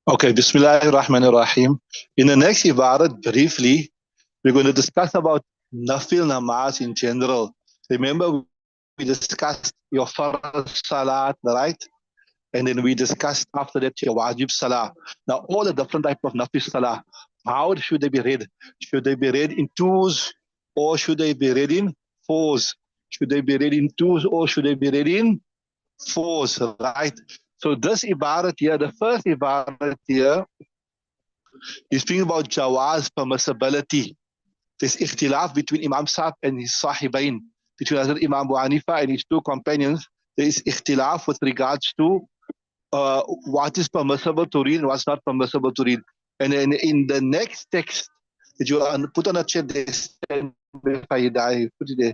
Okay, Bismillahir Rahmanir Rahim. In the next ibarat, briefly, we're going to discuss about nafil namaz in general. Remember, we discussed your farz salat, right? And then we discussed after that your wajib salah. Now, all the different type of nafil salah, how should they be read? Should they be read in twos or should they be read in fours? Should they be read in twos or should they be read in fours, right? So this ibarat here, the first ibarat here, is speaking about jawaz, permissibility. There's ikhtilaf between Imam Sa'd and his sahibain, between Hazrat Imam Abu Hanifa and his two companions. There is ikhtilaf with regards to what is permissible to read and what's not permissible to read. And then in the next text that you put on a chat, Hidaayah, put it there.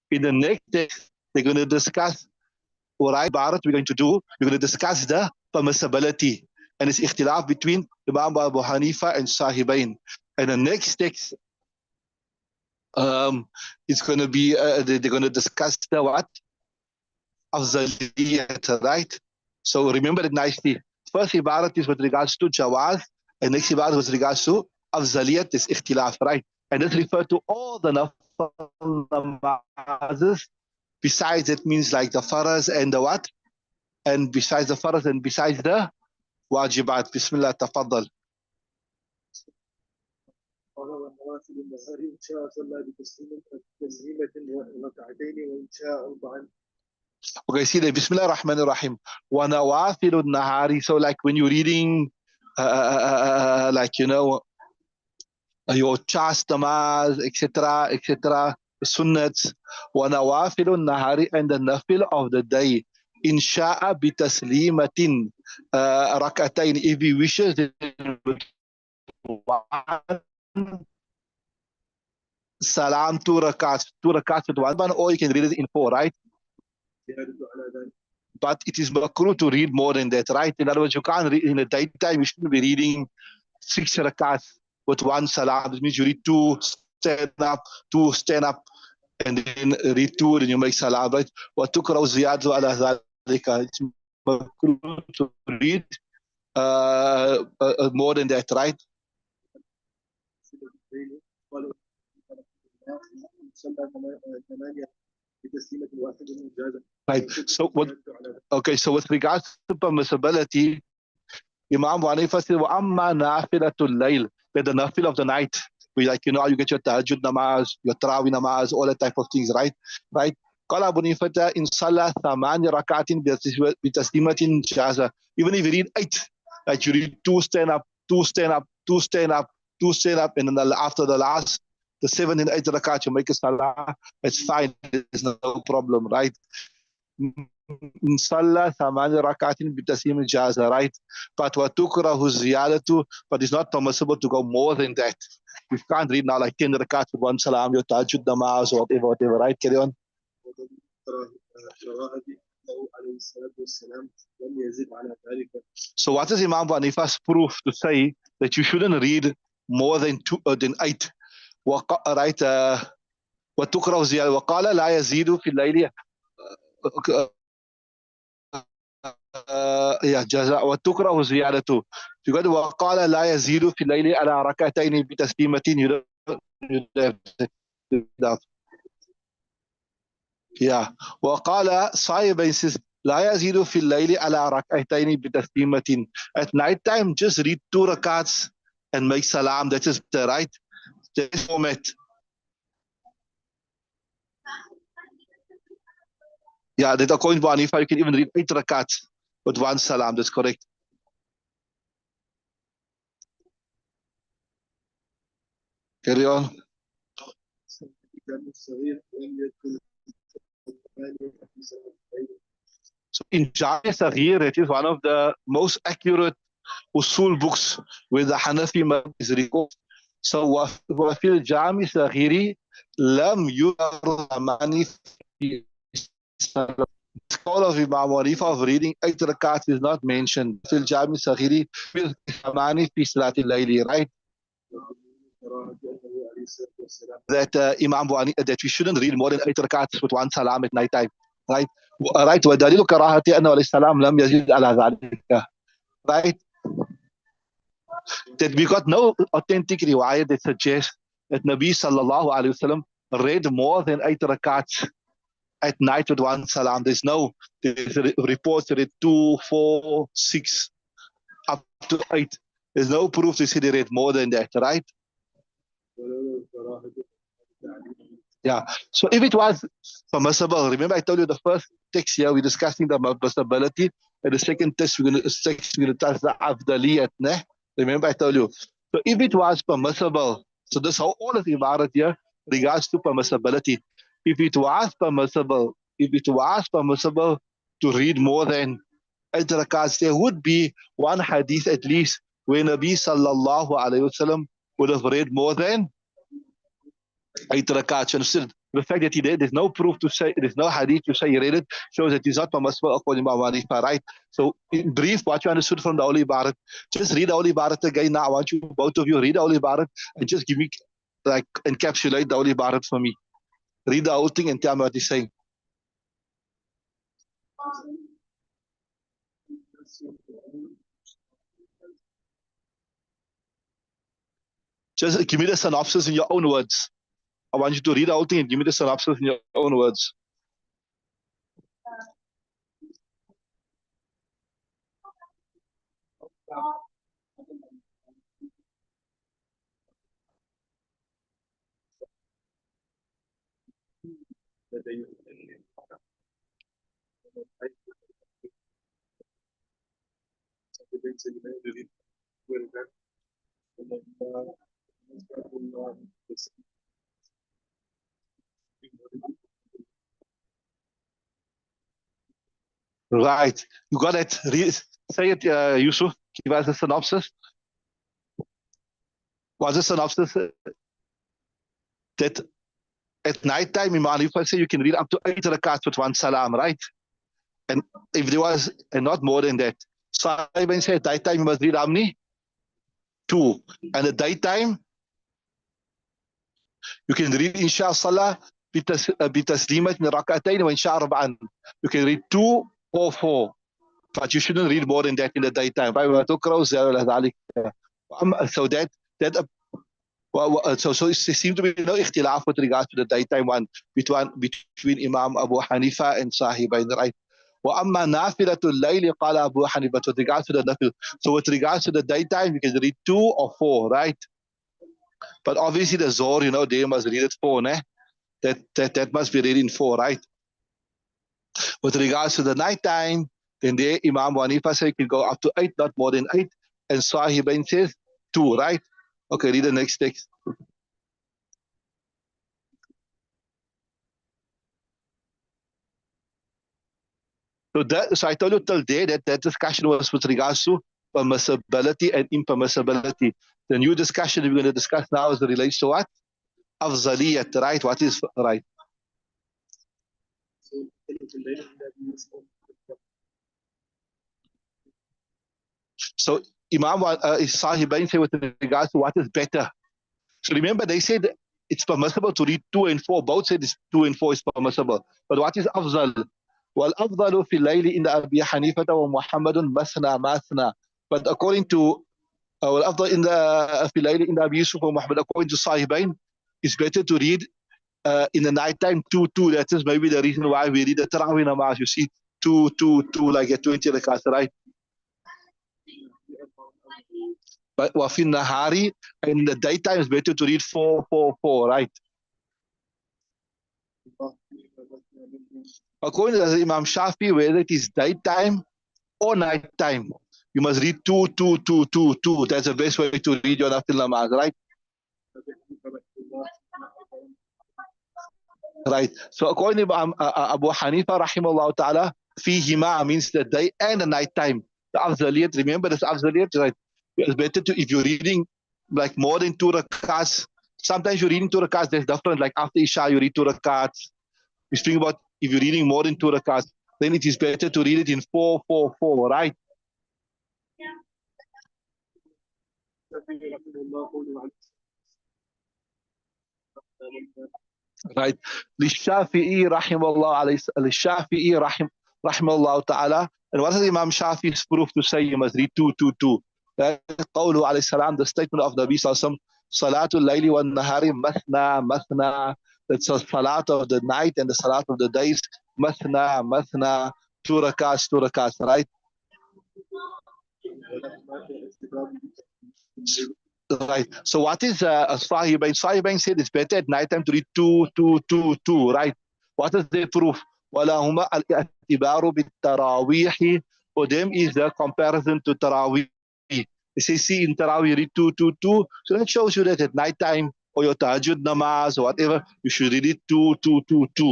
In the next text, they're going to discuss what ibarat we're going to do. We're going to discuss the permissibility. And it's ikhtilaf between Imam Abu Hanifa and Sahibain. And the next text is going to be, they're going to discuss the what? Afzaliyat, right? So remember it nicely. First ibarat is with regards to jawaz, and next ibarat with regards to afzaliyat is ikhtilaf, right? And this refers to all the nafil namazes. Besides, it means like the faraz and the what? And besides the faraz and besides the wajibat. Bismillah, tafaddal. Okay, see there. Bismillah ar-Rahman ar-Rahim. Wa nawafilun nahari. So like when you're reading, like, you know, your chast namaz, etc., etc., sunnats, wa nawafilun nahari, and the nafil of the day. Insha'a bi taslimatin rak'atayn. If he wishes, salam, two rakats with one, or you can read it in four, right? But it is makruh to read more than that, right? In other words, you can't read in the daytime. You shouldn't be reading 6 rakats with one salam. This means you read two, stand up, and then read two, then you make salam, right? وَتُكْرَوْ زِيَادُ عَلَى ذَلِكَ. It's makruh to read more than that, right? Right. So what? Okay. So with regards to permissibility, Imam Abu Hanifa said, "Wa amma nafilatul layl," that the nafil of the night, where, like, you know, you get your tahajjud namaz, your tarawih namaz, all that type of things, right? Right. قال أبو حنيفة إن صلى ثمان ركعات بتسليمة جازة. Even if you read 8, like you read 2 stand up, 2 stand up, 2 stand up, 2 stand up, and then after the last, the 7 and 8 rakat, you make a salah, it's fine, there's no problem, right? Salah thamani rakatin bitasim jaza, right? But watukrahu ziyadatu, but it's not permissible to go more than that. You can't read now like 10 rakats with one salam, your tahajjud namaz or whatever, right? Carry on. So what is Imam Abu Hanifa's proof to say that you shouldn't read more than 8? Right? وتكره زيادة وقال لا يزيد في الليل جزاء وتكره زيادته. وقال لا يزيد في الليل على ركعتين بتسليمة. Yeah. وقال صاحب says لا يزيد في الليل على ركعتين بتسليمة. At night time, just read 2 rakats and make salam. That is the right format. Yeah, that according to Hanifa, you can even read 8 rakats with one salam. That's correct. Carry on. So in Jami Saghir, it is one of the most accurate usul books where the Hanafi is recorded. So وفي الجامع الصغير لم يذكر ثماني في the call of Imam Hanifa of reading 8 rakats is not mentioned. في الجامع الصغير في ثماني في صلاة الليل, right? That Imam Abu Hanifa, that we shouldn't read more than 8 rakats with one salam at night time. right? Right. ودليل كراهة أنه عليه السلام لم يزد على ذلك. Right. That we got no authentic riwayat that suggests that Nabi sallallahu alayhi wasallam read more than 8 rakats at night with one salam. There's reports that it 2, 4, 6, up to 8. There's no proof to say they read more than that, right? Yeah. So if it was permissible, remember I told you the first text here we're discussing the permissibility, and the second text we're going to touch the afdaliyat. Ne? Remember I told you. So if it was permissible, so this how all of the ibarat here regards to permissibility. If it was permissible to read more than 8 rakats, there would be one hadith at least where Nabi sallallahu alayhi wasallam would have read more than 8 rakats. Understood? The fact that he did, there's no proof to say, there's no hadith to say he read it, shows that he's not permissible according to Imam Hanifa, right? So, in brief, what you understood from the Holy Barat, just read the Holy Barat again now. I want you, both of you, read the Holy Barat and just give me, like, encapsulate the Holy Barat for me. Read the whole thing and tell me what he's saying. Just give me the synopsis in your own words. I want you to read the whole thing and give me the synopsis in your own words. Right. You got it. Say it, Yusuf. Give us a synopsis. What's the synopsis? That at night time, Imam Hanifa say you can read up to 8 rakats with one salam, right? And if there was, and not more than that. Sahibin said, night time you must read how many? 2. And at daytime, you can read Insha Salah بتسليمة ركعتين وإنشاء أربعا. You can read 2 or 4. But you shouldn't read more than that in the daytime. So so it seems to be no ikhtilaf with regards to the daytime one between Imam Abu Hanifa and Sahibain, right? وأما نافلة الليل قال أبو حنيفة with regards to the nafil. So with regards to the daytime, you can read 2 or 4, right? But obviously the Zohar, they must read it 4, ne? That must be read in 4, right? With regards to the nighttime, then there Imam Hanifa says you can go up to 8, not more than 8. And Sahibain says 2, right? Okay, read the next text. So I told you till there that discussion was with regards to permissibility and impermissibility. The new discussion we're going to discuss now is relates to what? Afzaliyat, right? What is right? So Imam Sahibain say with regards to what is better. So remember they said it's permissible to read 2 and 4. Both said 2 and 4 is permissible. But what is afzal? والأفضل في الليل عند أبي حنيفة ومحمد مثنى مثنى. But according to والأفضل في الليل عند أبي يوسف ومحمد, according to Sahibain, it's better to read in the nighttime 2. That is maybe the reason why we read the Tarawih namaz. You see 2, like a 20 rakats, right? But وفي النهار, in the daytime it's better to read 4, right? According to Imam Shafi, whether it is daytime or nighttime, you must read 2. That's the best way to read your nafil namaz, right? Right. So according to Abu Hanifa, rahimahullah ta'ala, fihima means the day and the night time. The afzaliyat, remember this afzaliyat, right? It's better to, if you're reading like more than 2 rakats, sometimes you're reading 2 rakats, that's different. Like after Isha, you read 2 rakats. We speak about if you're reading more than 2 rakats, then it is better to read it in 4, right? right? للشافعي رحمه الله عليه للشافعي رحمه الله تعالى. And what is Imam Shafi's proof to say you must read 222? قوله عليه السلام, the statement of Nabi Sallallahu Alaihi Wasallam, Salatul Layli wa Nahari Mathna Mathna. That's a salat of the night and the salat of the days. Mathna Mathna. Two rakats, right? Right. So what is Sahibain? Sahibain said it's better at night time to read 2, right? What is the proof? وَلَهُمَا الْإِعْتِبَارُ بِالتَّرَاوِيحِ. For them is the comparison to Taraweeh. They say, see, in Taraweeh read 2. So that shows you that at night time or your tahajjud namaz or whatever, you should read it 2,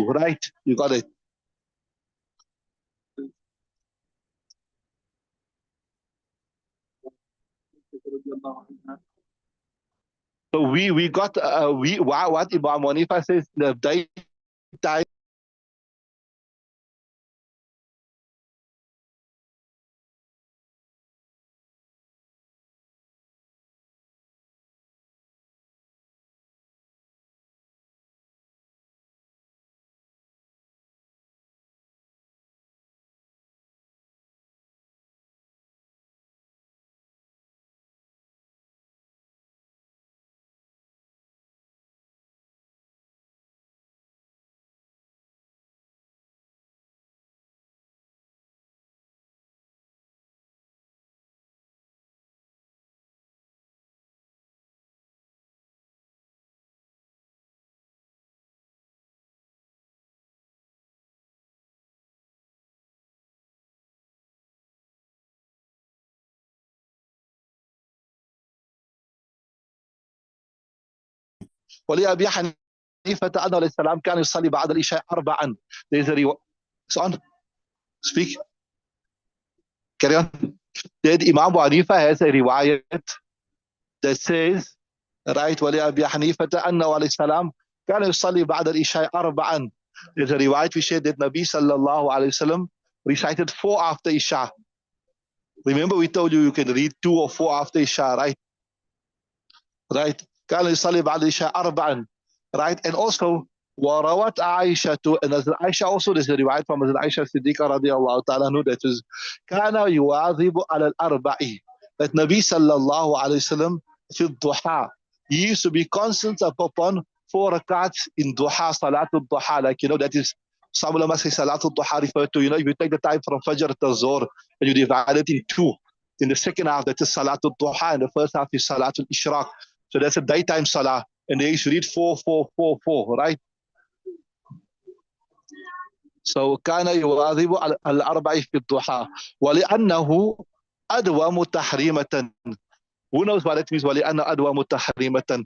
right? You got it. So we got what Imam Hanifa says the daytime. ولأبي حنيفة أنه عليه السلام كان يصلي بعد العشاء 4. There's a on. Speak. Carry on. That Imam Abu Hanifa has a riwayat that says, right, ولأبي حنيفة أنه عليه السلام كان يصلي بعد العشاء 4. There's a riwayat we said that Nabi sallallahu alayhi wasallam recited 4 after Isha. Remember we told you you can read 2 or 4 after Isha, right? Right. كان يصلي بعد العشاء 4. Right. And also وروت عائشة, and as Aisha also, there's a riwayat from Aisha Siddiqa radiallahu ta'ala anhu that is كان يواظب على الأربع. That Nabi sallallahu alayhi wasallam في الضحى, he used to be constant upon 4 rakats in duha, salatul duha, like that is some ulama say salatul duha refer to, if you take the time from Fajr to Zuhr and you divide it in 2, in the second half that is salatul duha and the first half is salatul ishraq. So that's a daytime salah. And they should read 4, right? So كان يواظب على الأربع في الضحى ولأنه أدوم تحريمة. Who knows what it means? ولأنه أدوم تحريمة.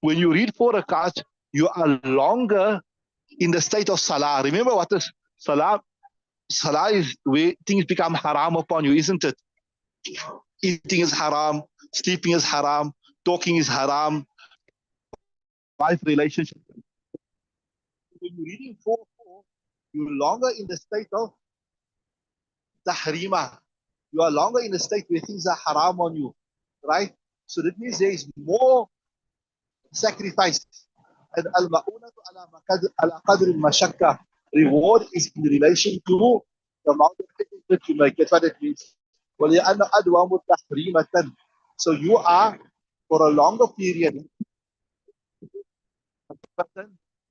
When you read 4 rakats, you are longer in the state of salah. Remember what is salah? Salah is where things become haram upon you, isn't it? Eating is haram, sleeping is haram, talking is haram, wife relationship. When you're reading 4, you're longer in the state of tahrima. You are longer in the state where things are haram on you, right? So that means there is more sacrifice. And al-ma'unatu ala qadr al-mashakka. Reward is in relation to the amount of effort that you make. That's what it means. وَلِأَنَّ أَدْوَامُ تَحْرِيمَةً. So you are, for a longer period,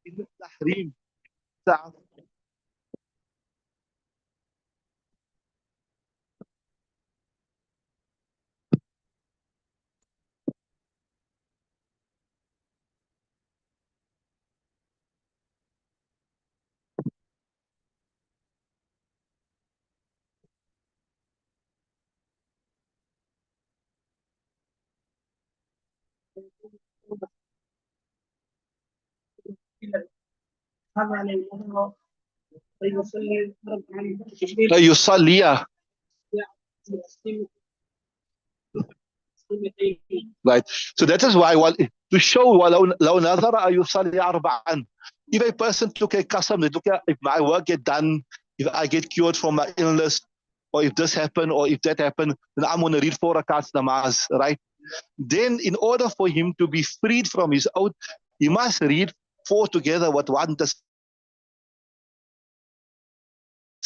in the tahrim. يصلي. Right. So that is why to show لو نظر أن يصلي 4. If a person took a custom, look at if my work get done, if I get cured from my illness, or if this happened, or if that happened, then I'm going to read 4 rakats namaz, right? Then in order for him to be freed from his oath, he must read 4 together with one taslim.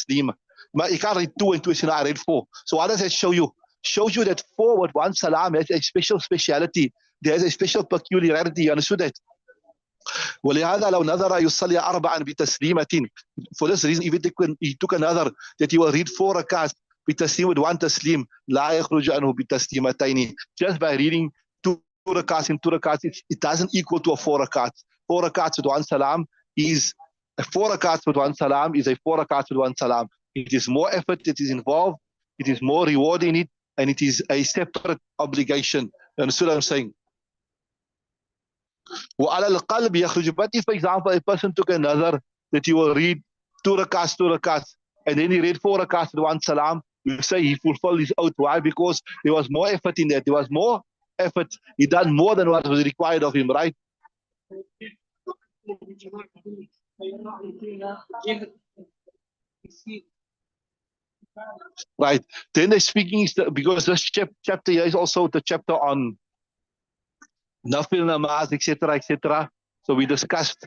You can't read 2 and 2 is I read 4. So what does that show you? Shows you that 4 with one salam has a special speciality. There's a special peculiarity. You understood that? ولهذا لو نذر يصلي 4 بتسليمة. For this reason, if he took another, that he will read 4 rakats بتسليم with one taslim, لا يخرج عنه بتسليمتين. Just by reading 2 rakats and 2 rakats, it doesn't equal to a 4 rakats. 4 rakats with one salam is a 4 rakats with one salam is a 4 rakats with one salam. It is more effort that is involved. It is more reward in it, and it is a separate obligation. You understand what I'm saying? وعلى القلب يخرج. But if, for example, a person took another that he will read 2 rakats, and then he read 4 rakats with one salam, you say he fulfilled his oath. Why? Because there was more effort in that. There was more effort. He done more than what was required of him, right? Right. Then they're speaking, because this chapter here is also the chapter on nafil namaz, etc., etc. So we discussed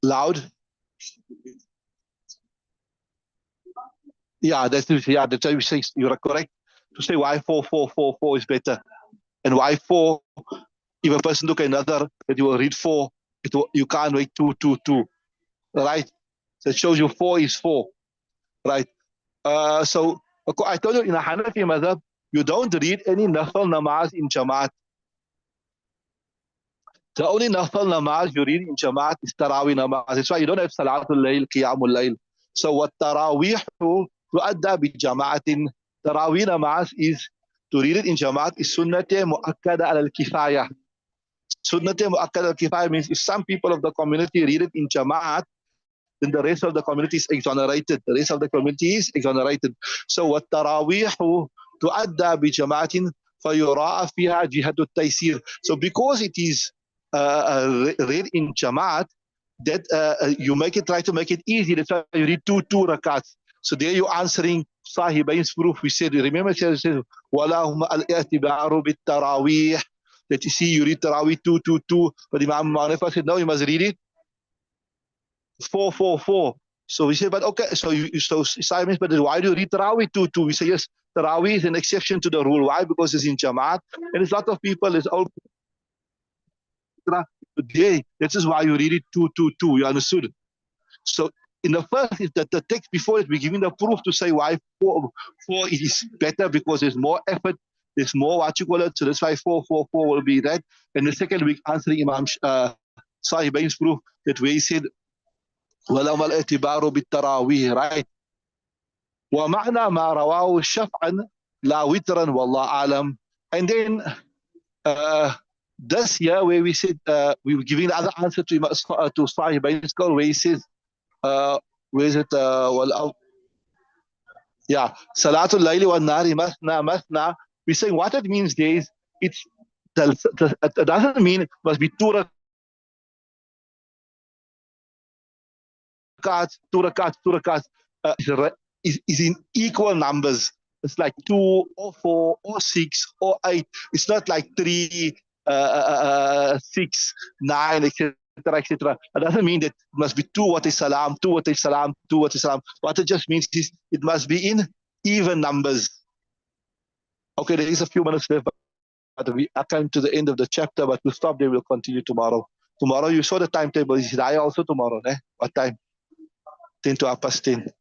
loud. Yeah, that's why we say you are correct to say why 4 is better, and why 4. If a person took another that you will read 4, you can't read 2, right? So it shows you 4 is 4, right? So I told you in a Hanafi madhab, you don't read any nafal namaz in Jamaat. The only nafal namaz you read in Jamaat is Taraweeh namaz. That's why you don't have Salatul Layl, Qiyamul Layl. So what Taraweeh tuadda bi Jamaatin, Taraweeh namaz is to read it in Jamaat is sunnate muakkada al-kifaya. Sunnate muakkada al-kifaya means if some people of the community read it in Jamaat, then the rest of the community is exonerated. The rest of the community is exonerated. So what Taraweeh tuadda bi Jamaatin fayura'a fiha jihadu taysir. So because it is read in Jamaat, that you try to make it easy. That's why you read 2 rakats. So there you're answering Sahibain's proof. We said, remember, it says, وَلَهُمَ الْإِعْتِبَارُ بِالتَّرَاوِيحِ. That you see, you read Taraweeh 2. But Imam Manifa said, no, you must read it 4. So we said, but okay, so Simon, but why do you read Taraweeh 2? We say, yes, Taraweeh is an exception to the rule. Why? Because it's in Jamaat, and there's a lot of people, it's all today. This is why you read it 2. You understood? So in the first is that the text before it, we're giving the proof to say why 4 is better, because there's more effort, there's more what you call it. So that's why 4 will be that. And the second week answering Imam Sahibain's proof that where he said وَلَوْمَ الْإِعْتِبَارُ بِالتَّرَاوِيهِ, right? وَمَعْنَى مَا رَوَاهُ شَفْعًا لَا وِتْرًا وَاللَّهُ أَعْلَمُ. And then this year where we said we were giving the other answer to Sahibain's call, where he says where is it? Yeah, Salatul Layli wa Nari Masna. We're saying what it means there is it doesn't mean it must be 2 rakats, 2 rakats. Is in equal numbers. It's like 2 or 4 or 6 or 8. It's not like 3, 6, 9, etc. etc. It doesn't mean that it must be 2 what is salam, 2 what is salam, 2 what is salam. What it just means is it must be in even numbers. Okay, there is a few minutes left, but we are coming to the end of the chapter, but we'll stop there. We'll continue tomorrow. Tomorrow, you saw the timetable. Is Hidaayah also tomorrow? What time? 10 to 10:30.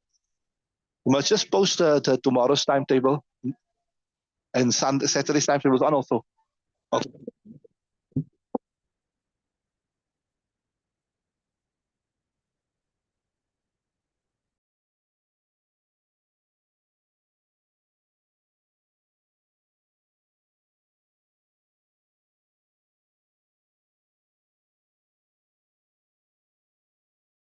We must just post tomorrow's timetable, and Saturday's timetable is on also. Okay.